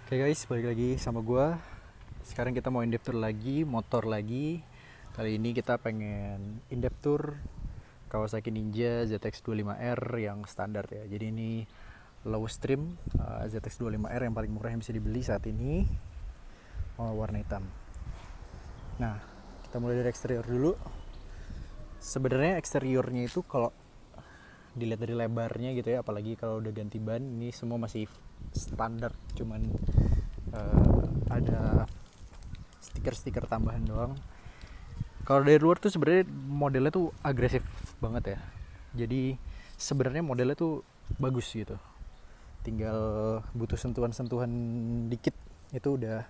Oke guys, balik lagi sama gua. Sekarang kita mau in-depth tour lagi, motor lagi. Kali ini kita pengen in-depth tour Kawasaki Ninja ZX25R yang standar ya. Jadi ini low stream ZX25R yang paling murah yang bisa dibeli saat ini, warna hitam. Nah, kita mulai dari eksterior dulu. Sebenarnya eksteriornya itu kalau dilihat dari lebarnya gitu ya, apalagi kalau udah ganti ban, ini semua masih standar, cuman ada stiker-stiker tambahan doang. Kalau dari luar tuh sebenarnya modelnya tuh agresif banget ya. Jadi sebenarnya modelnya tuh bagus gitu. Tinggal butuh sentuhan-sentuhan dikit itu udah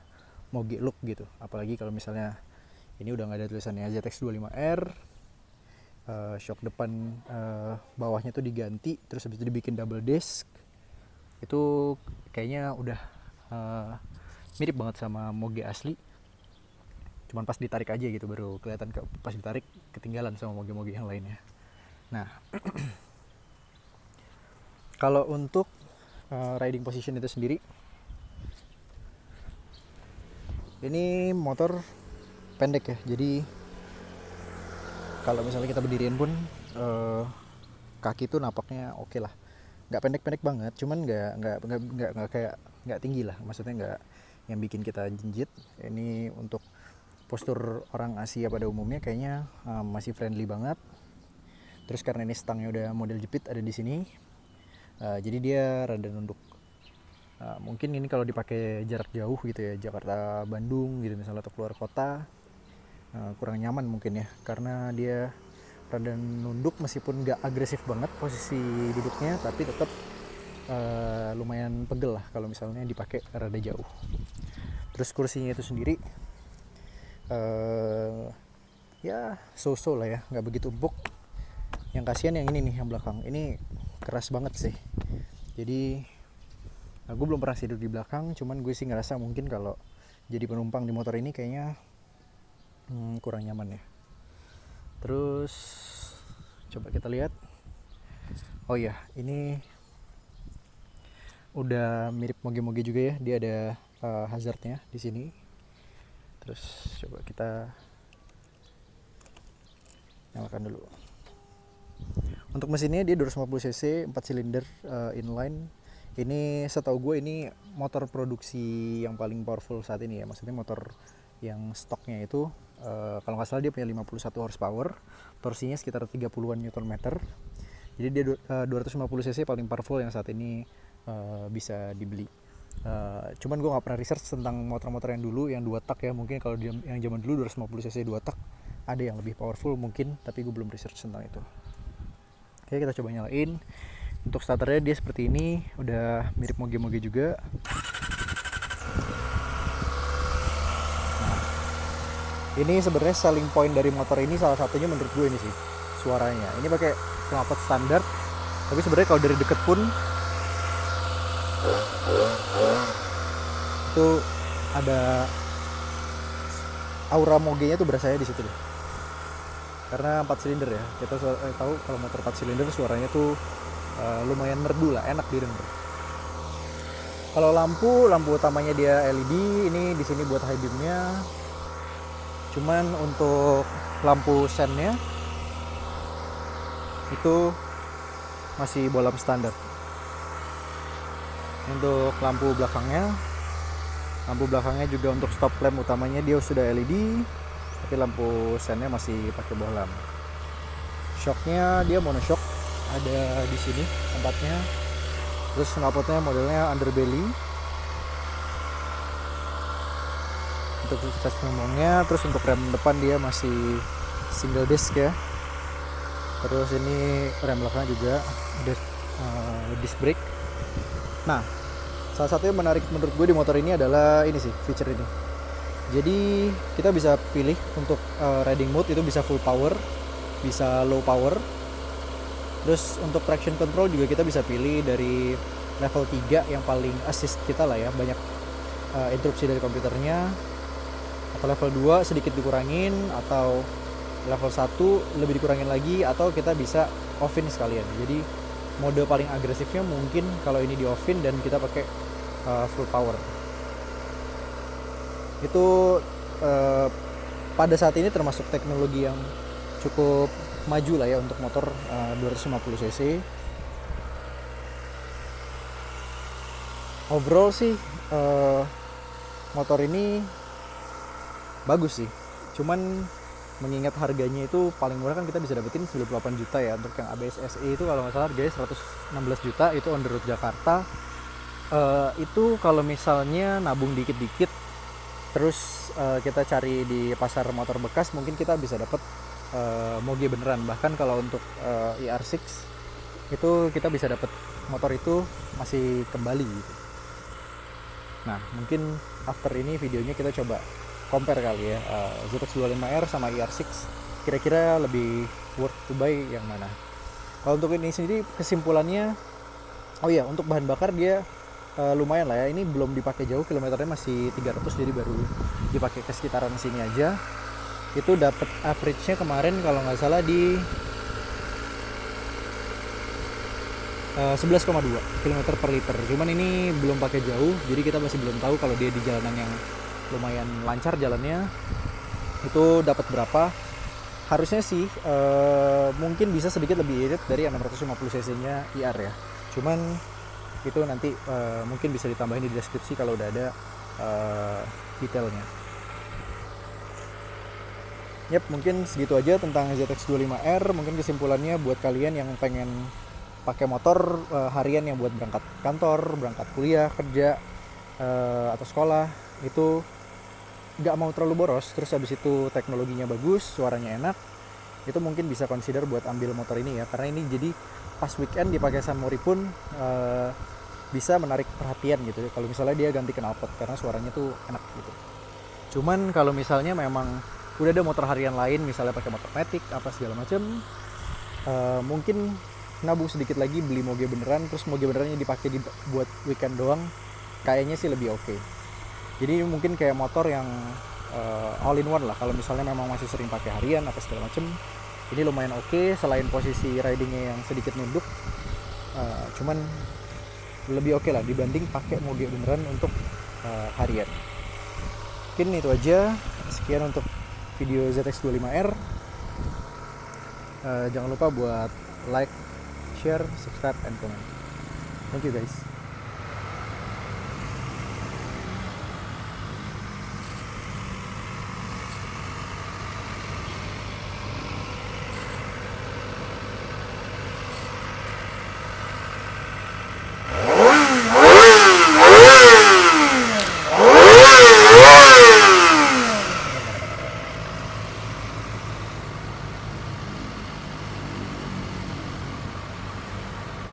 moge look gitu. Apalagi kalau misalnya ini udah nggak ada tulisannya ZX25R, shock depan bawahnya tuh diganti, terus habis itu dibikin double disc. Itu kayaknya udah mirip banget sama moge asli. Cuman pas ditarik aja gitu baru kelihatan, pas ditarik ketinggalan sama moge-moge yang lainnya. Nah, kalau untuk riding position itu sendiri, ini motor pendek ya. Jadi kalau misalnya kita berdiriin pun kaki tuh napaknya oke lah. Nggak pendek-pendek banget, cuman nggak kayak nggak tinggi lah. Maksudnya nggak yang bikin kita jinjit. Ini untuk postur orang Asia pada umumnya kayaknya masih friendly banget. Terus karena ini stangnya udah model jepit ada di sini, jadi dia rada nunduk. Mungkin ini kalau dipakai jarak jauh gitu ya, Jakarta Bandung gitu misalnya, atau keluar kota, kurang nyaman mungkin ya, karena dia rada nunduk meskipun nggak agresif banget posisi duduknya, tapi tetap lumayan pegel lah kalau misalnya dipakai rada jauh. Terus kursinya itu sendiri ya so-so lah ya, nggak begitu empuk. Yang kasihan yang ini nih, yang belakang ini keras banget sih. Jadi gue belum pernah tidur di belakang, cuman gue sih ngerasa mungkin kalau jadi penumpang di motor ini kayaknya kurang nyaman ya. Terus coba kita lihat. Oh iya, ini udah mirip moge-moge juga ya. Dia ada hazardnya di sini. Terus coba kita nyalakan dulu. Untuk mesinnya dia 250 cc, 4 silinder inline. Ini setahu gue ini motor produksi yang paling powerful saat ini ya. Maksudnya motor yang stoknya itu kalau nggak salah dia punya 51 horsepower, torsinya sekitar 30-an Nm. Jadi dia 250 cc paling powerful yang saat ini bisa dibeli. Cuman gue nggak pernah research tentang motor-motor yang dulu yang 2 tak ya. Mungkin kalau yang zaman dulu 250 cc 2 tak ada yang lebih powerful mungkin, tapi gue belum research tentang itu. Oke, kita coba nyalain. Untuk starternya dia seperti ini, udah mirip moge-moge juga. Ini sebenarnya selling point dari motor ini salah satunya menurut gue ini sih, suaranya. Ini pakai knalpot standar, tapi sebenarnya kalau dari deket pun itu ada aura mogenya tuh berasanya di situ deh. Karena 4 silinder ya, kita tahu kalau motor 4 silinder suaranya tuh lumayan merdu lah, enak didengar. Kalau lampu utamanya dia LED, ini di sini buat high beamnya. Cuman untuk lampu sennya itu masih bolam standar. Untuk lampu belakangnya juga untuk stop lamp utamanya dia sudah LED, tapi lampu sennya masih pakai bohlam. Shocknya dia monoshock, ada di sini tempatnya. Terus knalpotnya modelnya underbelly. Untuk sukses ngomongnya, terus untuk rem depan dia masih single disc ya. Terus ini rem belakang juga ada disc brake. Nah, salah satu yang menarik menurut gue di motor ini adalah ini sih, feature ini. Jadi kita bisa pilih untuk riding mode itu bisa full power, bisa low power. Terus untuk traction control juga kita bisa pilih dari level 3 yang paling assist kita lah ya, banyak interupsi dari komputernya. Atau level 2 sedikit dikurangin, atau level 1 lebih dikurangin lagi, atau kita bisa off-in sekalian. Jadi mode paling agresifnya mungkin kalau ini di off-in dan kita pakai full power. Itu eh, pada saat ini termasuk teknologi yang cukup maju lah ya untuk motor 250 cc. Overall sih motor ini bagus sih, cuman mengingat harganya itu paling murah kan kita bisa dapetin 98 juta ya. Untuk yang ABS SE itu kalau nggak salah harganya 116 juta, itu on the road Jakarta. Itu kalau misalnya nabung dikit-dikit terus kita cari di pasar motor bekas, mungkin kita bisa dapat moge beneran. Bahkan kalau untuk ER6 itu kita bisa dapat motor itu masih kembali gitu. Nah mungkin after ini videonya kita coba compare kali ya, ZX25R sama ER6, kira-kira lebih worth to buy yang mana. Kalau untuk ini sendiri kesimpulannya, oh iya, untuk bahan bakar dia lumayan lah ya. Ini belum dipakai jauh, kilometernya masih 300, jadi baru dipakai ke sekitaran sini aja. Itu dapat average-nya kemarin kalau nggak salah di 11,2 km per liter. Cuman ini belum pakai jauh, jadi kita masih belum tahu kalau dia di jalanan yang lumayan lancar jalannya itu dapat berapa. Harusnya sih mungkin bisa sedikit lebih irit dari 650 cc nya IR ya. Cuman itu nanti mungkin bisa ditambahin di deskripsi kalau udah ada detailnya. Yap, mungkin segitu aja tentang ZX25R. Mungkin kesimpulannya buat kalian yang pengen pakai motor harian, yang buat berangkat kantor, berangkat kuliah, kerja, atau sekolah, itu nggak mau terlalu boros, terus habis itu teknologinya bagus, suaranya enak, itu mungkin bisa consider buat ambil motor ini ya. Karena ini jadi pas weekend dipakai sama Mori pun bisa menarik perhatian gitu kalau misalnya dia ganti knalpot, karena suaranya tuh enak gitu. Cuman kalau misalnya memang udah ada motor harian lain, misalnya pakai motor matic apa segala macam, mungkin nabung sedikit lagi, beli moge beneran, terus moge benerannya dipakai buat weekend doang, kayaknya sih lebih oke. Jadi mungkin kayak motor yang all in one lah kalau misalnya memang masih sering pakai harian apa segala macem. Ini lumayan oke, selain posisi ridingnya yang sedikit nunduk, cuman lebih oke lah dibanding pakai moge beneran untuk harian. Mungkin itu aja, sekian untuk video ZX25R. Jangan lupa buat like, share, subscribe, and comment. Thank you guys.